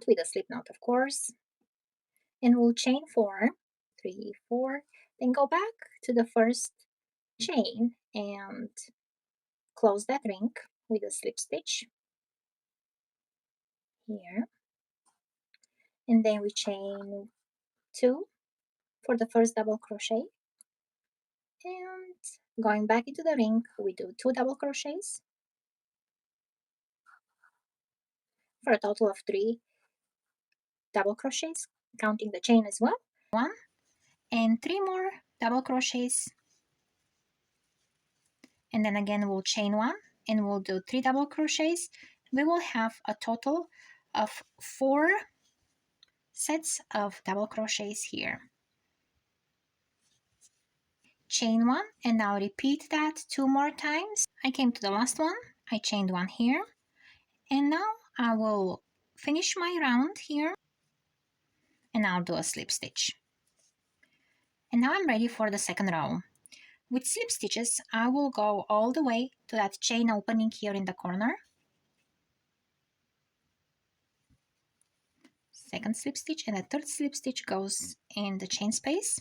with a slip knot, of course, and we'll chain 4, 3, 4, then go back to the first chain and close that ring with a slip stitch here, and then we chain 2 for the first double crochet, and going back into the ring we do 2 double crochets for a total of 3 double crochets, counting the chain as well. 1 and 3 more double crochets, and then again we'll chain 1 and we'll do 3 double crochets. We will have a total of 4 sets of double crochets here. Chain 1 and now repeat that 2 more times. I came to the last one, I chained 1 here, and now I will finish my round here and I'll do a slip stitch. And now I'm ready for the second row. With slip stitches I will go all the way to that chain opening here in the corner. Second slip stitch, and the third slip stitch goes in the chain space.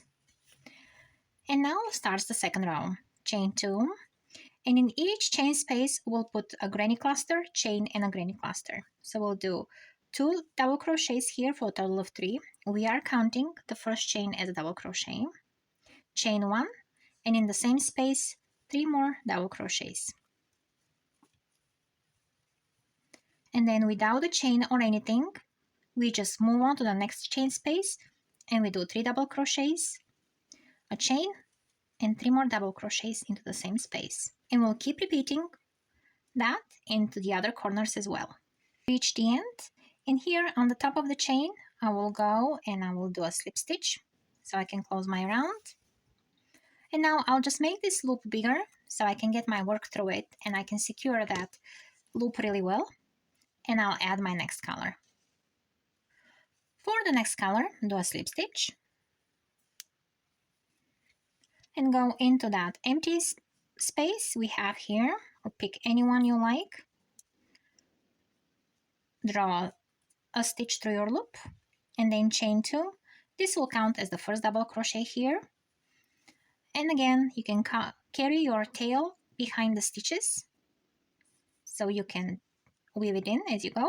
And now starts the second row. Chain 2, and in each chain space we'll put a granny cluster, chain, and a granny cluster. So we'll do 2 double crochets here for a total of 3. We are counting the first chain as a double crochet. Chain 1, and in the same space 3 more double crochets. And then without a chain or anything, we just move on to the next chain space and we do 3 double crochets, a chain, and 3 more double crochets into the same space. And we'll keep repeating that into the other corners as well. Reach the end, and here on the top of the chain I will go and I will do a slip stitch so I can close my round. And now I'll just make this loop bigger so I can get my work through it and I can secure that loop really well. And I'll add my next color. For the next color, do a slip stitch and go into that empty space we have here, or pick any one you like. Draw a stitch through your loop and then chain 2. This will count as the first double crochet here. And again, you can carry your tail behind the stitches so you can weave it in as you go.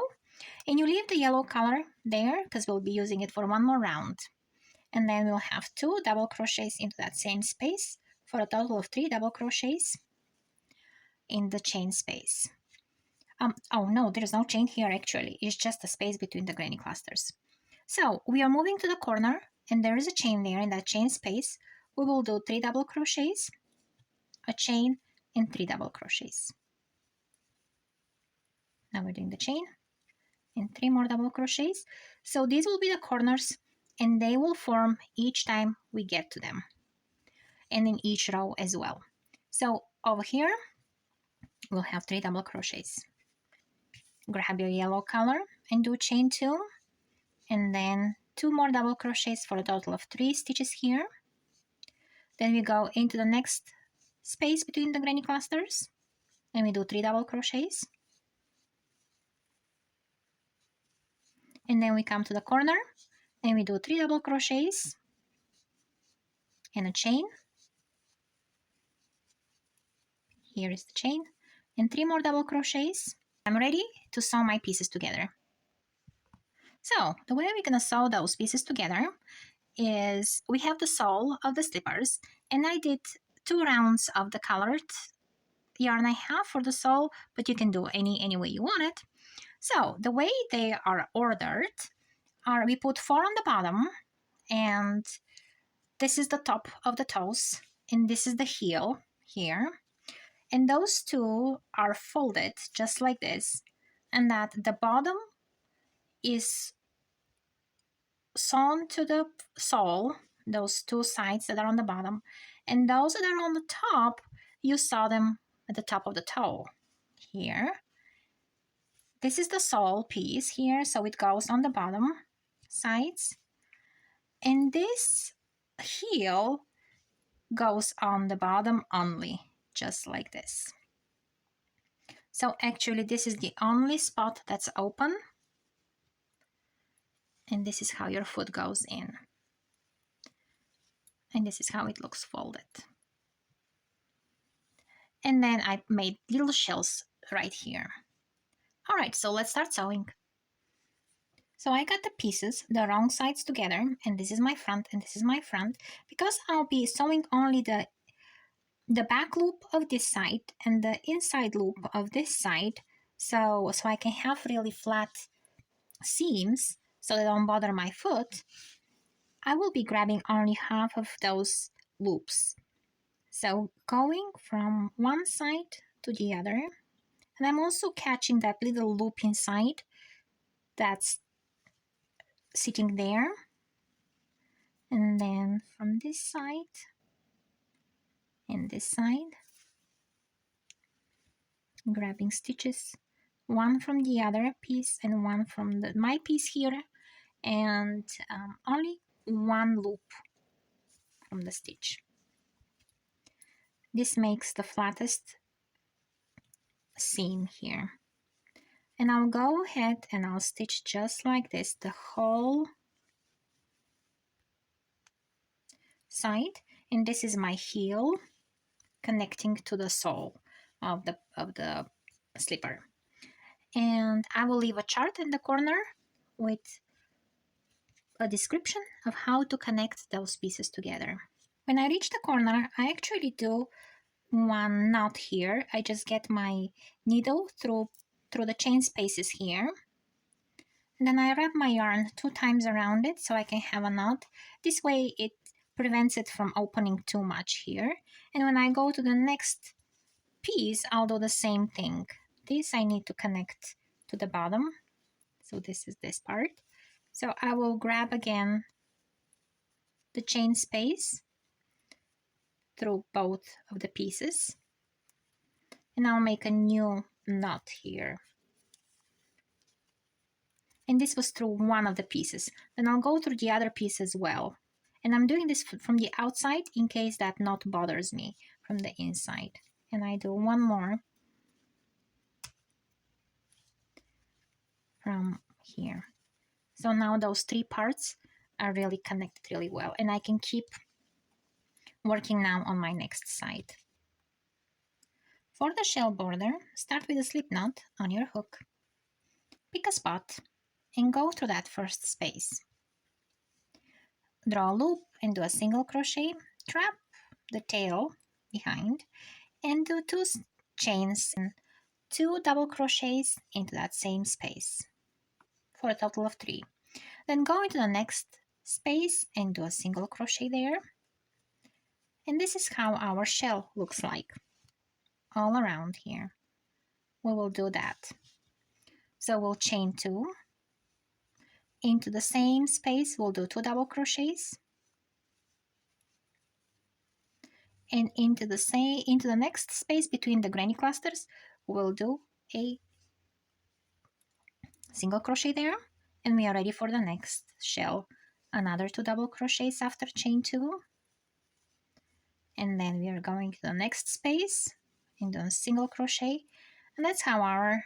And you leave the yellow color there because we'll be using it for one more round. And then we'll have 2 double crochets into that same space for a total of 3 double crochets in the chain space. Oh no, there's no chain here actually. It's just a space between the granny clusters. So we are moving to the corner and there is a chain there in that chain space. We will do 3 double crochets, a chain, and 3 double crochets. Now we're doing the chain and 3 more double crochets. So these will be the corners and they will form each time we get to them, and in each row as well. So over here we'll have 3 double crochets. Grab your yellow color and do chain 2, and then 2 more double crochets for a total of 3 stitches here. Then we go into the next space between the granny clusters and we do 3 double crochets. And then we come to the corner and we do 3 double crochets and a chain. Here is the chain, and 3 more double crochets. I'm ready to sew my pieces together. So the way we're gonna sew those pieces together is we have the sole of the slippers, and I did 2 rounds of the colored yarn I have for the sole, but you can do any way you want it. So the way they are ordered are we put 4 on the bottom, and this is the top of the toes, and this is the heel here, and those 2 are folded just like this, and that the bottom is sewn to the sole, those 2 sides that are on the bottom, and those that are on the top, you sew them at the top of the toe here. This is the sole piece here, so it goes on the bottom sides, and this heel goes on the bottom only, just like this. So actually this is the only spot that's open, And this is how your foot goes in. And this is how it looks folded. And then I made little shells right here. All right, so let's start sewing. So I got the pieces, the wrong sides together, and this is my front and this is my front, because I'll be sewing only the back loop of this side and the inside loop of this side, so I can have really flat seams so they don't bother my foot. I will be grabbing only half of those loops. So going from one side to the other, and I'm also catching that little loop inside that's sitting there. And then from this side and this side, grabbing stitches, one from the other piece and one from my piece here, and only one loop from the stitch. This makes the flattest seam here. And I'll go ahead and I'll stitch just like this the whole side, and this is my heel connecting to the sole of the slipper. And I will leave a chart in the corner with a description of how to connect those pieces together. When I reach the corner, I actually do one knot here. I just get my needle through the chain spaces here. And then I wrap my yarn 2 times around it so I can have a knot. This way it prevents it from opening too much here. And when I go to the next piece, I'll do the same thing. This I need to connect to the bottom. So this is this part. So I will grab again the chain space through both of the pieces. And I'll make a new knot here. And this was through one of the pieces. Then I'll go through the other piece as well. And I'm doing this from the outside in case that knot bothers me from the inside. And I do one more from here. So now those 3 parts are really connected really well. And I can keep working now on my next side. For the shell border, start with a slip knot on your hook. Pick a spot and go through that first space. Draw a loop and do a single crochet, trap the tail behind, and do 2 chains and 2 double crochets into that same space for a total of 3. Then go into the next space and do a single crochet there. And this is how our shell looks like all around here. We will do that. So we'll chain 2. Into the same space, we'll do 2 double crochets. And into the next space between the granny clusters, we'll do a single crochet there. And we are ready for the next shell. Another 2 double crochets after chain 2. And then we are going to the next space and do a single crochet. And that's how our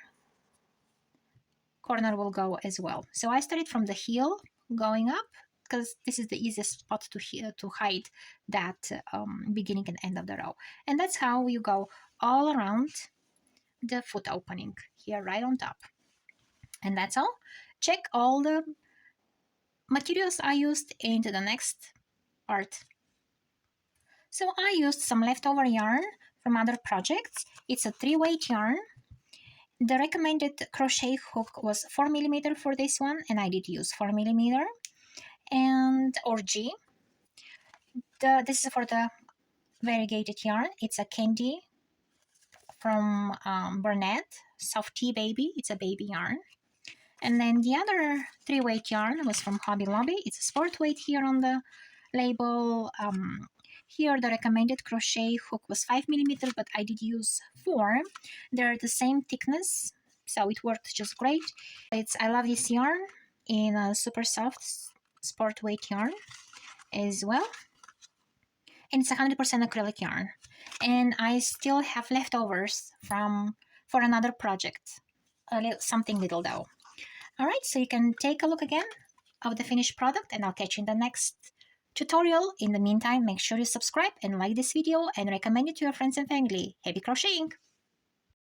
corner will go as well. So I started from the heel going up because this is the easiest spot to hide that beginning and end of the row. And that's how you go all around the foot opening here right on top. And that's all. Check all the materials I used into the next part. So I used some leftover yarn from other projects. It's a 3-weight yarn. The recommended crochet hook was 4mm for this one, and I did use 4mm and or G. This is for the variegated yarn. It's a candy from Burnett, Soft Tea Baby. It's a baby yarn. And then the other 3-weight yarn was from Hobby Lobby. It's a sport weight here on the label. Here the recommended crochet hook was 5mm, but I did use 4. They're the same thickness, so it worked just great. I love this yarn in a super soft sport weight yarn as well. And it's 100% acrylic yarn. And I still have leftovers for another project. Something little though. Alright, so you can take a look again of the finished product, and I'll catch you in the next tutorial. In the meantime, make sure you subscribe and like this video and recommend it to your friends and family. Happy crocheting!